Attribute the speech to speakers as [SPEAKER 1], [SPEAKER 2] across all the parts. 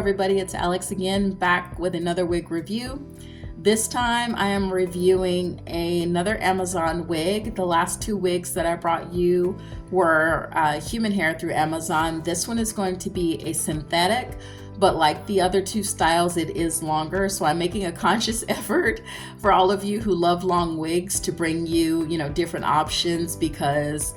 [SPEAKER 1] everybody, it's Alex again, back with another wig review. This time I am reviewing another Amazon wig. The last two wigs that I brought you were human hair through Amazon. This one is going to be a synthetic, but like the other two styles, it is longer. So I'm making a conscious effort for all of you who love long wigs to bring you, different options, because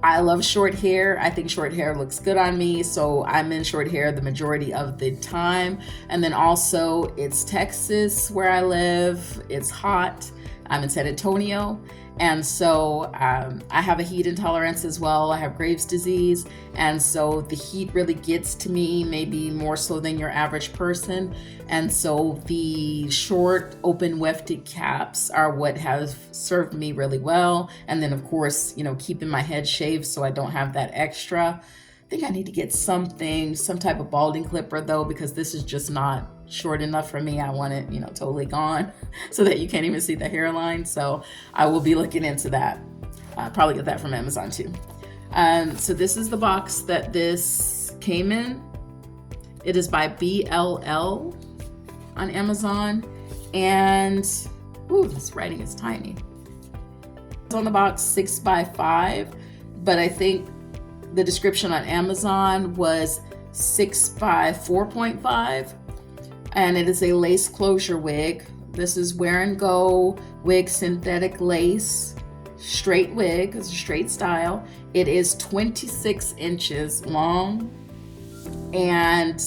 [SPEAKER 1] I love short hair. I think short hair looks good on me, so I'm in short hair the majority of the time. And then also, it's Texas where I live. It's hot. I'm in San Antonio. And so I have a heat intolerance as well. I have Graves' disease. And so the heat really gets to me, maybe more so than your average person. And so the short, open wefted caps are what have served me really well. And then of course, keeping my head shaved so I don't have that extra. I think I need to get some type of balding clipper though, because this is just not short enough for me. I want it, totally gone so that you can't even see the hairline. So I will be looking into that. Probably get that from Amazon too. So this is the box that this came in. It is by BLL on Amazon. And, ooh, this writing is tiny. It's on the box 6x5, but I think the description on Amazon was 6x4.5. And it is a lace closure wig. This is Wear and Go wig, synthetic lace, straight wig. It's a straight style. It is 26 inches long, and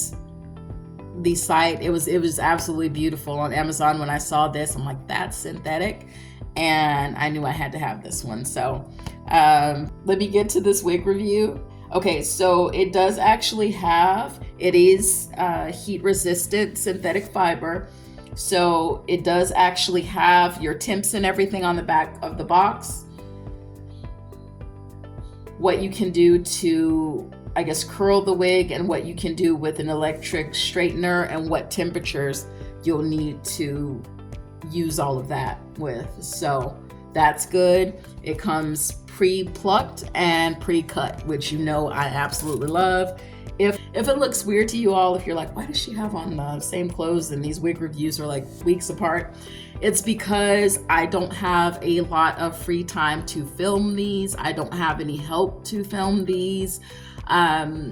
[SPEAKER 1] the site, it was absolutely beautiful on Amazon. When I saw this, I'm like, that's synthetic, and I knew I had to have this one. So let me get to this wig review. Okay, so it does actually have, it is heat resistant synthetic fiber. So it does actually have your temps and everything on the back of the box. What you can do to, curl the wig, and what you can do with an electric straightener, and what temperatures you'll need to use all of that with. So that's good. It comes pre-plucked and pre-cut, which I absolutely love. If it looks weird to you all, if you're like, why does she have on the same clothes and these wig reviews are like weeks apart? It's because I don't have a lot of free time to film these. I don't have any help to film these. I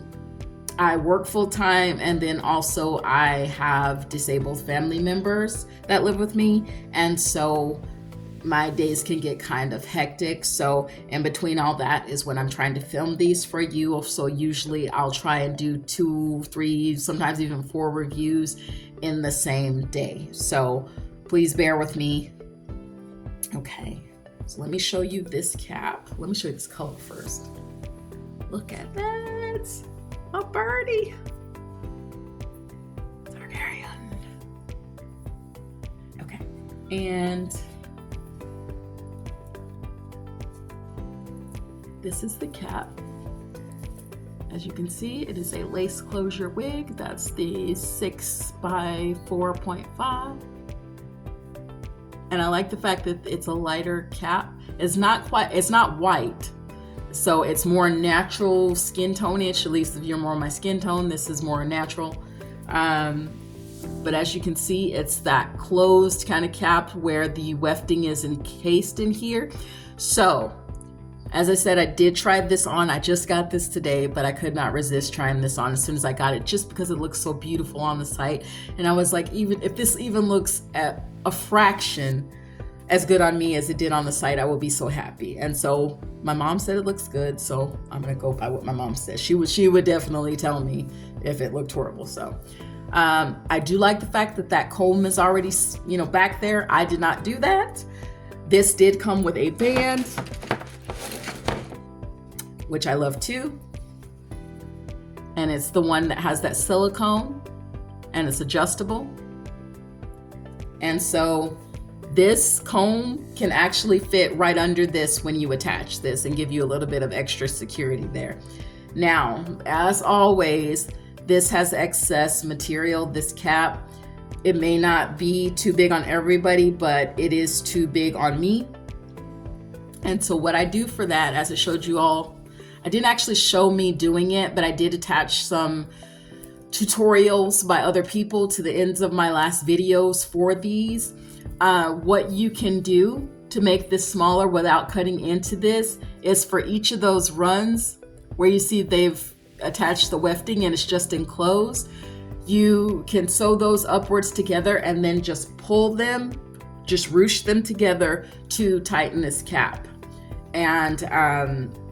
[SPEAKER 1] work full time, and then also I have disabled family members that live with me. And so my days can get kind of hectic. So in between all that is when I'm trying to film these for you. So usually I'll try and do 2, 3, sometimes even 4 reviews in the same day. So please bear with me. Okay, so let me show you this cap. Let me show you this color first. Look at that, a birdie. Targaryen. Okay, and this is the cap. As you can see, it is a lace closure wig. That's the 6x4.5. And I like the fact that it's a lighter cap. It's not white. So it's more natural skin tone-ish, at least if you're more my skin tone, this is more natural. But as you can see, it's that closed kind of cap where the wefting is encased in here. So, as I said, I did try this on. I just got this today, but I could not resist trying this on as soon as I got it, just because it looks so beautiful on the site. And I was like, even if this even looks at a fraction as good on me as it did on the site, I will be so happy. And so my mom said it looks good, so I'm gonna go by what my mom said. She would definitely tell me if it looked horrible. So I do like the fact that comb is already, back there. I did not do that. This did come with a band, which I love too. And it's the one that has that silicone, and it's adjustable. And so this comb can actually fit right under this when you attach this, and give you a little bit of extra security there. Now, as always, this has excess material, this cap. It may not be too big on everybody, but it is too big on me. And so what I do for that, as I showed you all, I didn't actually show me doing it, but I did attach some tutorials by other people to the ends of my last videos for these. What you can do to make this smaller without cutting into this is for each of those runs where you see they've attached the wefting and it's just enclosed, you can sew those upwards together and then just pull them, just ruche them together to tighten this cap. And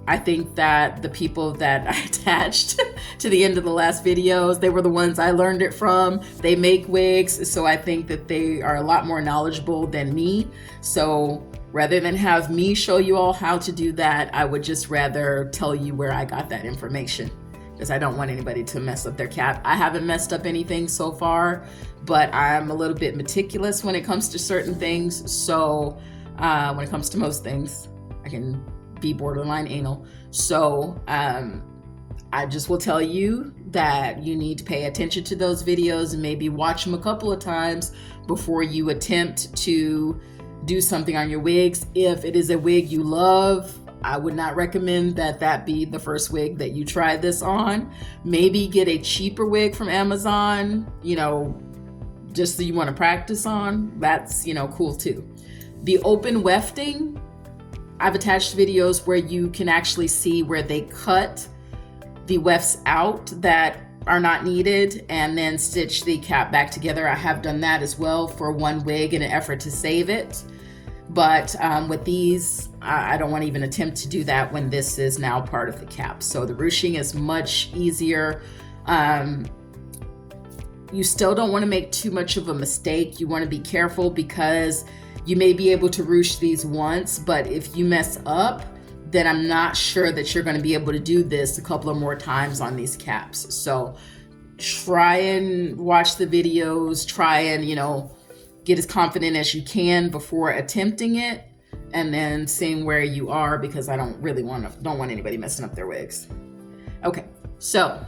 [SPEAKER 1] I think that the people that I attached to the end of the last videos, they were the ones I learned it from. They make wigs, so I think that they are a lot more knowledgeable than me. So rather than have me show you all how to do that, I would just rather tell you where I got that information, because I don't want anybody to mess up their cap. I haven't messed up anything so far, but I'm a little bit meticulous when it comes to certain things. So when it comes to most things, I can be borderline anal. So I just will tell you that you need to pay attention to those videos and maybe watch them a couple of times before you attempt to do something on your wigs. If it is a wig you love, I would not recommend that that be the first wig that you try this on. Maybe get a cheaper wig from Amazon, you know, just so you want to practice on. That's, you know, cool too. The open wefting, I've attached videos where you can actually see where they cut the wefts out that are not needed and then stitch the cap back together. I have done that as well for one wig in an effort to save it. But with these, I don't want to even attempt to do that when this is now part of the cap. So the ruching is much easier. You still don't want to make too much of a mistake. You want to be careful because you may be able to ruche these once, but if you mess up, then I'm not sure that you're going to be able to do this a couple of more times on these caps. So try and watch the videos, try and, you know, get as confident as you can before attempting it, and then seeing where you are, because I don't want anybody messing up their wigs. Okay, so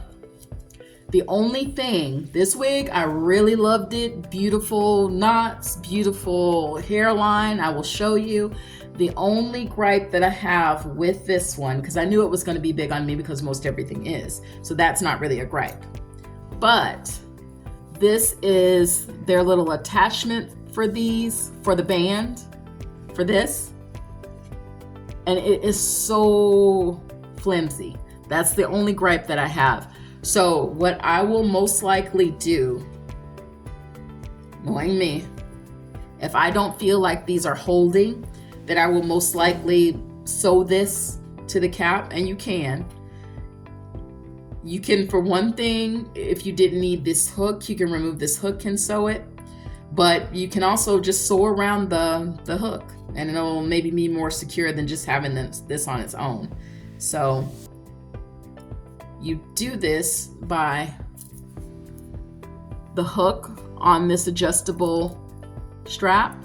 [SPEAKER 1] the only thing, this wig, I really loved it. Beautiful knots, beautiful hairline. I will show you. The only gripe that I have with this one, because I knew it was going to be big on me because most everything is, so that's not really a gripe. But this is their little attachment for these, for the band, for this. And it is so flimsy. That's the only gripe that I have. So what I will most likely do, knowing me, if I don't feel like these are holding, then I will most likely sew this to the cap, and you can, for one thing, if you didn't need this hook, you can remove this hook and sew it, but you can also just sew around the hook, and it'll maybe be more secure than just having this on its own. So you do this by the hook on this adjustable strap.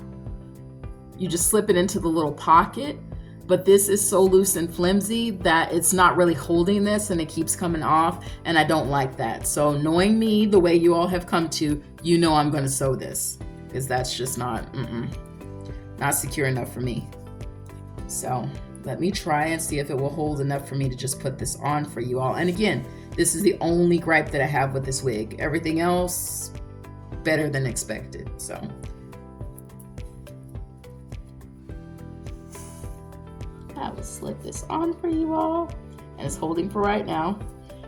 [SPEAKER 1] You just slip it into the little pocket, but this is so loose and flimsy that it's not really holding this and it keeps coming off, and I don't like that. So knowing me the way you all have come to, you know I'm going to sew this, because that's just not secure enough for me. So let me try and see if it will hold enough for me to just put this on for you all. And again, this is the only gripe that I have with this wig. Everything else, better than expected. So I will slip this on for you all, and it's holding for right now.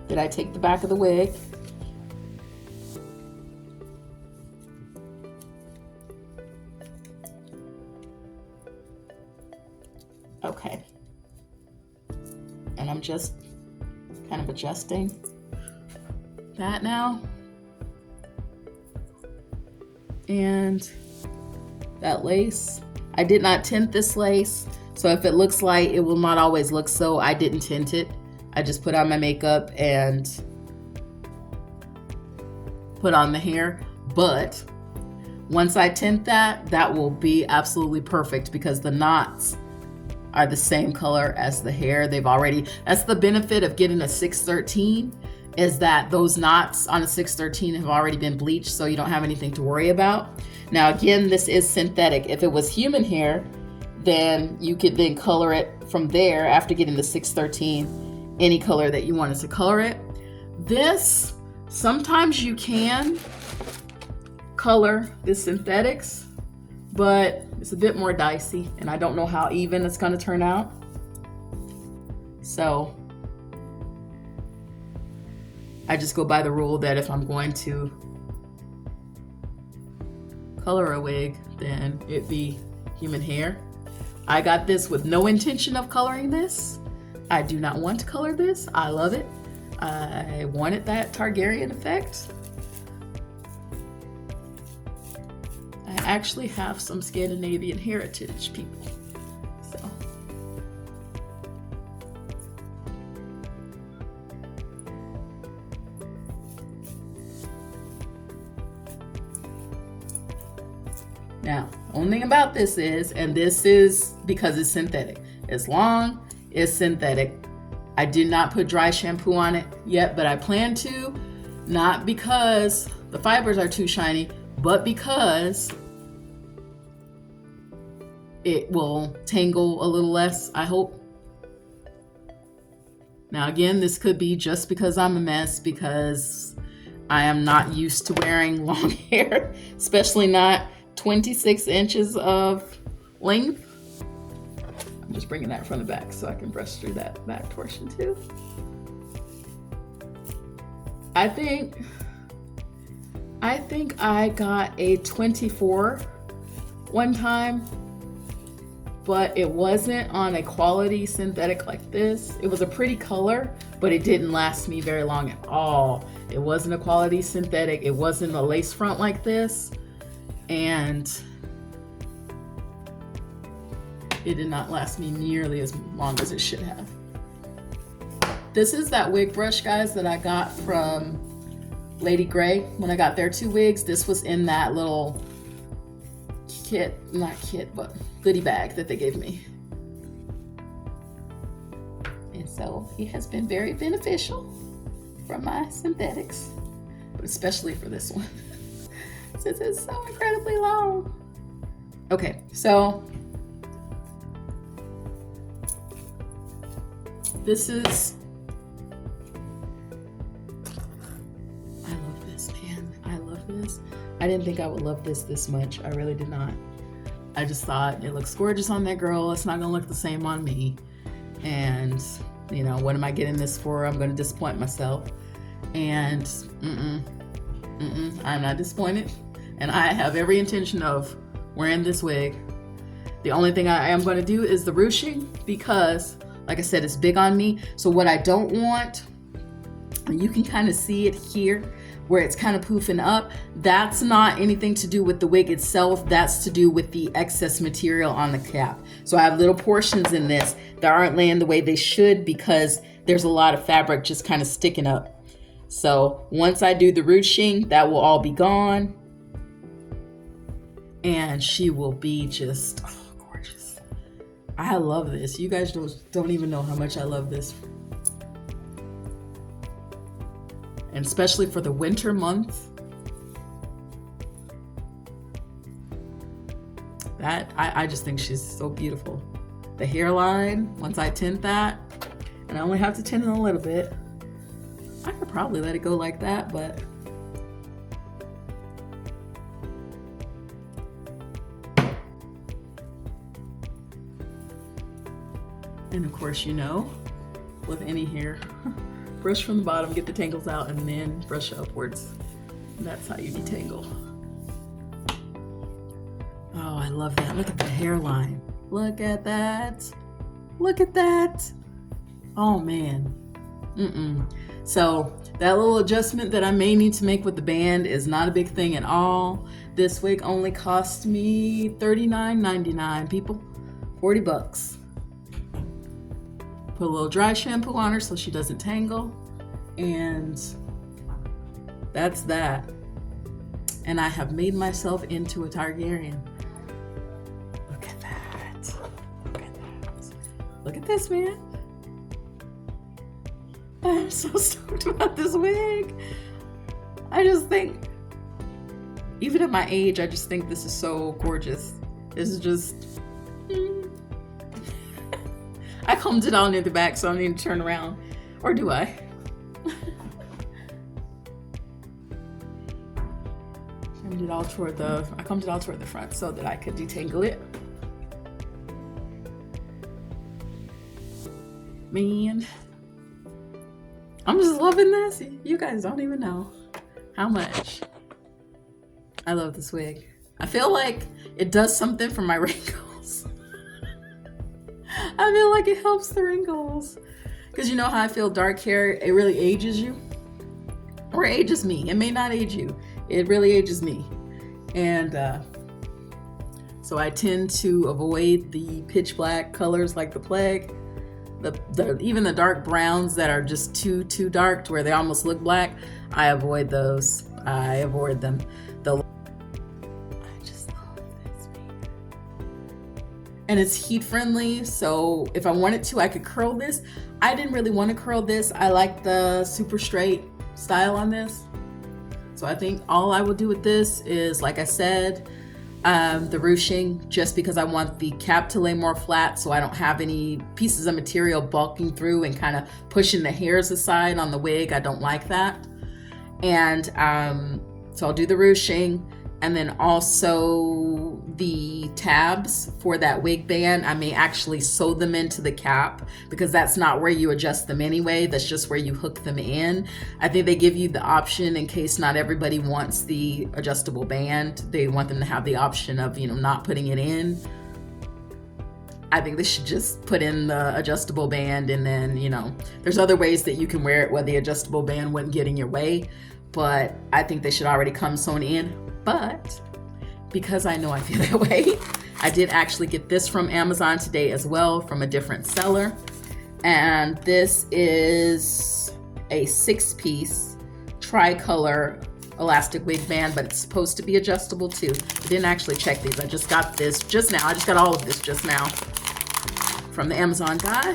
[SPEAKER 1] Did I take the back of the wig? Okay. And I'm just kind of adjusting that now. And that lace, I did not tint this lace. So if it looks light, it will not always look so. I didn't tint it. I just put on my makeup and put on the hair. But once I tint that, that will be absolutely perfect, because the knots are the same color as the hair. That's the benefit of getting a 613, is that those knots on a 613 have already been bleached, so you don't have anything to worry about. Now again, this is synthetic. If it was human hair, then you could then color it from there after getting the 613, any color that you wanted to color it. This Sometimes you can color the synthetics, but it's a bit more dicey, and I don't know how even it's going to turn out. So I just go by the rule that if I'm going to color a wig, then it be human hair. I got this with no intention of coloring this. I do not want to color this. I love it. I wanted that Targaryen effect. I actually have some Scandinavian heritage, people. So. Now, only thing about this is, and this is because it's synthetic. It's long, it's synthetic. I did not put dry shampoo on it yet, but I plan to, not because the fibers are too shiny, but because it will tangle a little less, I hope. Now again, this could be just because I'm a mess, because I am not used to wearing long hair, especially not 26 inches of length. I'm just bringing that from the back so I can brush through that back portion too. I think I got a 24 one time, but it wasn't on a quality synthetic like this. It was a pretty color, but it didn't last me very long at all. It wasn't a quality synthetic. It wasn't a lace front like this, and it did not last me nearly as long as it should have. This is that wig brush, guys, that I got from Lady Grey when I got their 2 wigs. This was in that little kit, not kit, but goodie bag that they gave me. And so it has been very beneficial from my synthetics, but especially for this one, since it's so incredibly long. Okay, so this is, I love this, man. I love this. I didn't think I would love this much. I really did not. I just thought it looks gorgeous on that girl. It's not gonna look the same on me. And you know, what am I getting this for? I'm gonna disappoint myself. And I'm not disappointed. And I have every intention of wearing this wig. The only thing I am gonna do is the ruching, because like I said, it's big on me. So what I don't want, and you can kind of see it here, where it's kind of poofing up, that's not anything to do with the wig itself. That's to do with the excess material on the cap. So I have little portions in this that aren't laying the way they should, because there's a lot of fabric just kind of sticking up. So once I do the ruching, that will all be gone, and she will be just gorgeous. I love this. You guys don't even know how much I love this. And especially for the winter months, that I just think she's so beautiful. The hairline, once I tint that, and I only have to tint it a little bit, I could probably let it go like that, but and of course, you know, with any hair, brush from the bottom, get the tangles out, and then brush upwards. That's how you detangle. Oh, I love that. Look at the hairline. Look at that. Look at that. Oh, man. So that little adjustment that I may need to make with the band is not a big thing at all. This wig only cost me $39.99, people. 40 bucks. Put a little dry shampoo on her so she doesn't tangle, and that's that. And I have made myself into a Targaryen. Look at that. Look at that. Look at this, man. I'm so stoked about this wig. I just think, even at my age, I just think this is so gorgeous. This is just, I combed it all near the back, so I need to turn around. Or do I? combed it all toward the front so that I could detangle it. Man, I'm just loving this. You guys don't even know how much I love this wig. I feel like it does something for my wrinkles. I feel like it helps the wrinkles. Because you know how I feel dark hair, it really ages you. Or ages me. It may not age you. It really ages me. And so I tend to avoid the pitch black colors like the plague. Even the dark browns that are just too dark to where they almost look black, I avoid those. I avoid them. I just love this wig. And it's heat friendly, so if I wanted to, I could curl this. I didn't really want to curl this. I like the super straight style on this. So I think all I will do with this is, like I said, the ruching, just because I want the cap to lay more flat so I don't have any pieces of material bulking through and kind of pushing the hairs aside on the wig. I don't like that. And so I'll do the ruching, and then also the tabs for that wig band, I may actually sew them into the cap, because that's not where you adjust them anyway. That's just where you hook them in. I think they give you the option, in case not everybody wants the adjustable band, they want them to have the option of, you know, not putting it in. I think they should just put in the adjustable band, and then, you know, there's other ways that you can wear it where the adjustable band wouldn't get in your way, but I think they should already come sewn in. But because I know I feel that way, I did actually get this from Amazon today as well, from a different seller. And this is a 6-piece tricolor elastic wig band, but it's supposed to be adjustable too. I didn't actually check these. I just got this just now. I just got all of this just now from the Amazon guy.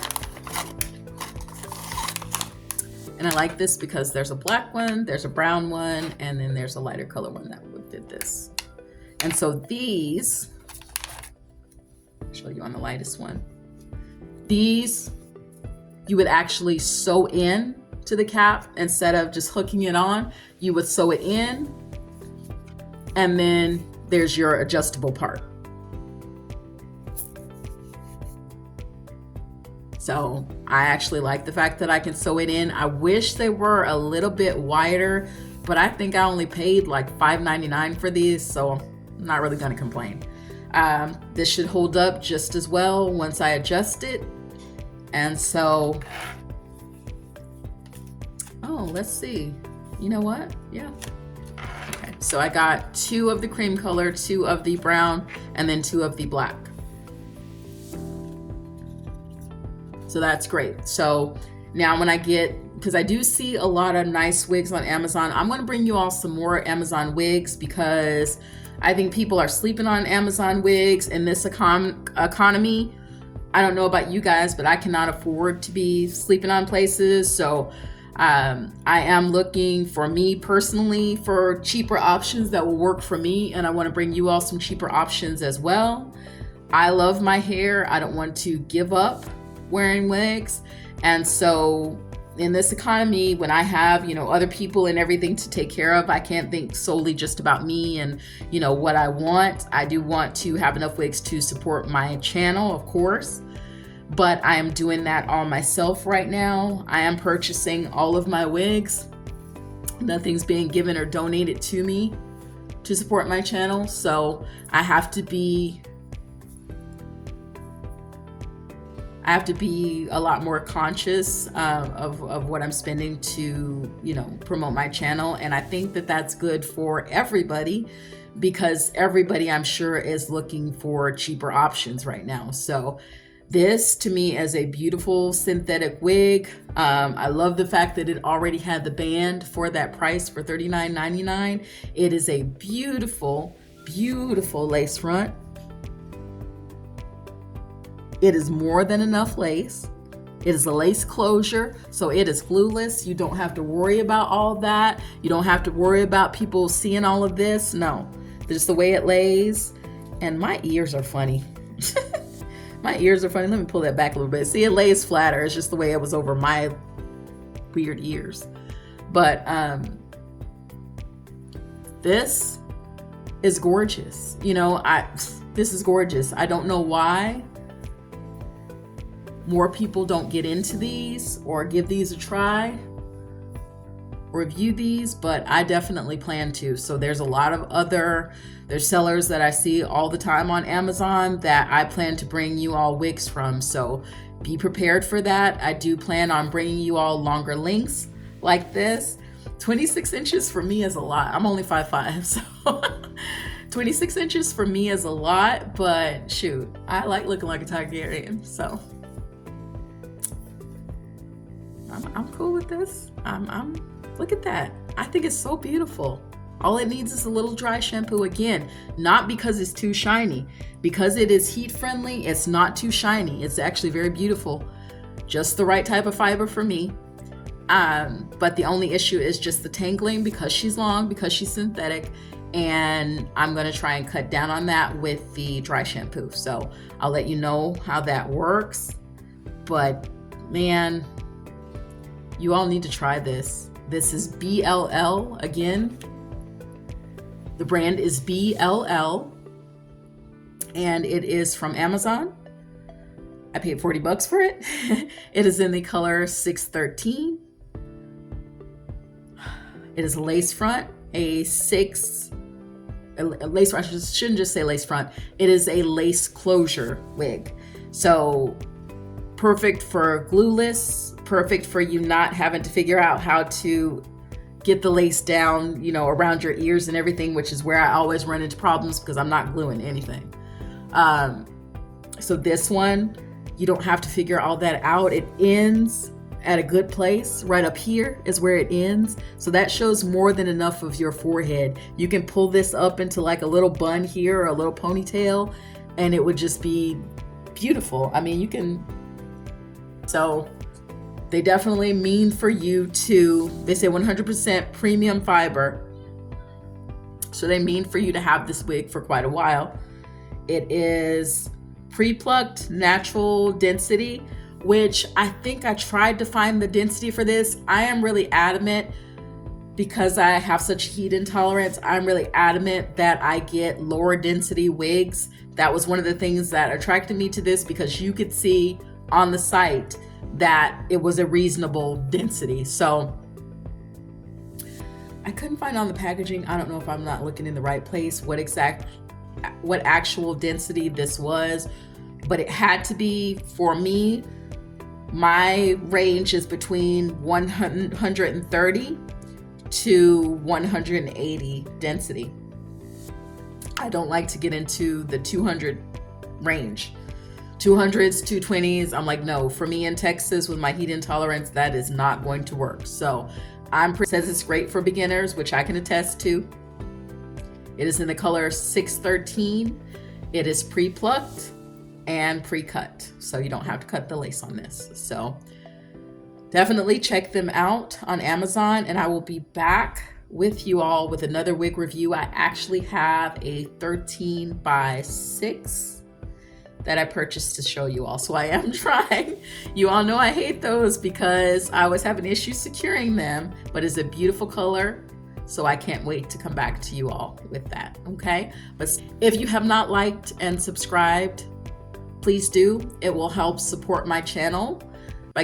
[SPEAKER 1] And I like this because there's a black one, there's a brown one, and then there's a lighter color one that did this. And so these, I'll show you on the lightest one. These, you would actually sew in to the cap instead of just hooking it on. You would sew it in, and then there's your adjustable part. So I actually like the fact that I can sew it in. I wish they were a little bit wider, but I think I only paid like $5.99 for these, so I'm not really gonna complain. This should hold up just as well once I adjust it. And so, oh, let's see. You know what? Yeah. Okay, so I got 2 of the cream color, 2 of the brown, and then 2 of the black. So that's great. So now when I get, because I do see a lot of nice wigs on Amazon, I'm going to bring you all some more Amazon wigs, because I think people are sleeping on Amazon wigs in this economy. I don't know about you guys, but I cannot afford to be sleeping on places. So I am looking, for me personally, for cheaper options that will work for me. And I want to bring you all some cheaper options as well. I love my hair. I don't want to give up wearing wigs. And so in this economy, when I have, you know, other people and everything to take care of, I can't think solely just about me and, you know, what I want. I do want to have enough wigs to support my channel, of course, but I am doing that all myself right now. I am purchasing all of my wigs. Nothing's being given or donated to me to support my channel. So I have to be a lot more conscious of what I'm spending to, you know, promote my channel. And I think that that's good for everybody, because everybody, I'm sure, is looking for cheaper options right now. So this to me is a beautiful synthetic wig. I love the fact that it already had the band for that price, for $39.99. It is a beautiful, beautiful lace front. It is more than enough lace. It is a lace closure, so it is glueless. You don't have to worry about all that. You don't have to worry about people seeing all of this. No, just the way it lays. And my ears are funny. My ears are funny. Let me pull that back a little bit. See, it lays flatter. It's just the way it was over my weird ears. But this is gorgeous. You know, this is gorgeous. I don't know why more people don't get into these or give these a try, review these, but I definitely plan to. So there's a lot of there's sellers that I see all the time on Amazon that I plan to bring you all wigs from. So be prepared for that. I do plan on bringing you all longer lengths like this. 26 inches for me is a lot. I'm only 5'5", so 26 inches for me is a lot, but shoot, I like looking like a Targaryen, so I'm cool with this. Look at that. I think it's so beautiful. All it needs is a little dry shampoo. Again, not because it's too shiny. Because it is heat friendly, it's not too shiny. It's actually very beautiful. Just the right type of fiber for me. But the only issue is just the tangling because she's long, because she's synthetic. And I'm gonna try and cut down on that with the dry shampoo. So I'll let you know how that works. But man, you all need to try this. This is BLL again. The brand is BLL and it is from Amazon. I paid $40 for it. It is in the color 613. It is a lace front, a lace front. I shouldn't just say lace front. It is a lace closure wig. So perfect for glueless, perfect for you not having to figure out how to get the lace down, you know, around your ears and everything, which is where I always run into problems because I'm not gluing anything. So this one, you don't have to figure all that out. It ends at a good place. Right up here is where it ends. So that shows more than enough of your forehead. You can pull this up into like a little bun here or a little ponytail and it would just be beautiful. I mean, you can, so they definitely mean for you to, they say 100% premium fiber. So they mean for you to have this wig for quite a while. It is pre-plucked natural density, which I think I tried to find the density for this. I am really adamant because I have such heat intolerance. I'm really adamant that I get lower density wigs. That was one of the things that attracted me to this because you could see on the site that it was a reasonable density. So I couldn't find on the packaging. I don't know if I'm not looking in the right place what actual density this was, but it had to be, for me, my range is between 130 to 180 density. I don't like to get into the 200 range. 200s, 220s, I'm like, no, for me in Texas with my heat intolerance, that is not going to work. So says it's great for beginners, which I can attest to. It is in the color 613. It is pre-plucked and pre-cut, so you don't have to cut the lace on this. So definitely check them out on Amazon, and I will be back with you all with another wig review. I actually have a 13x6 that I purchased to show you all. So I am trying. You all know I hate those because I was having issues securing them, but it's a beautiful color. So I can't wait to come back to you all with that, okay? But if you have not liked and subscribed, please do. It will help support my channel by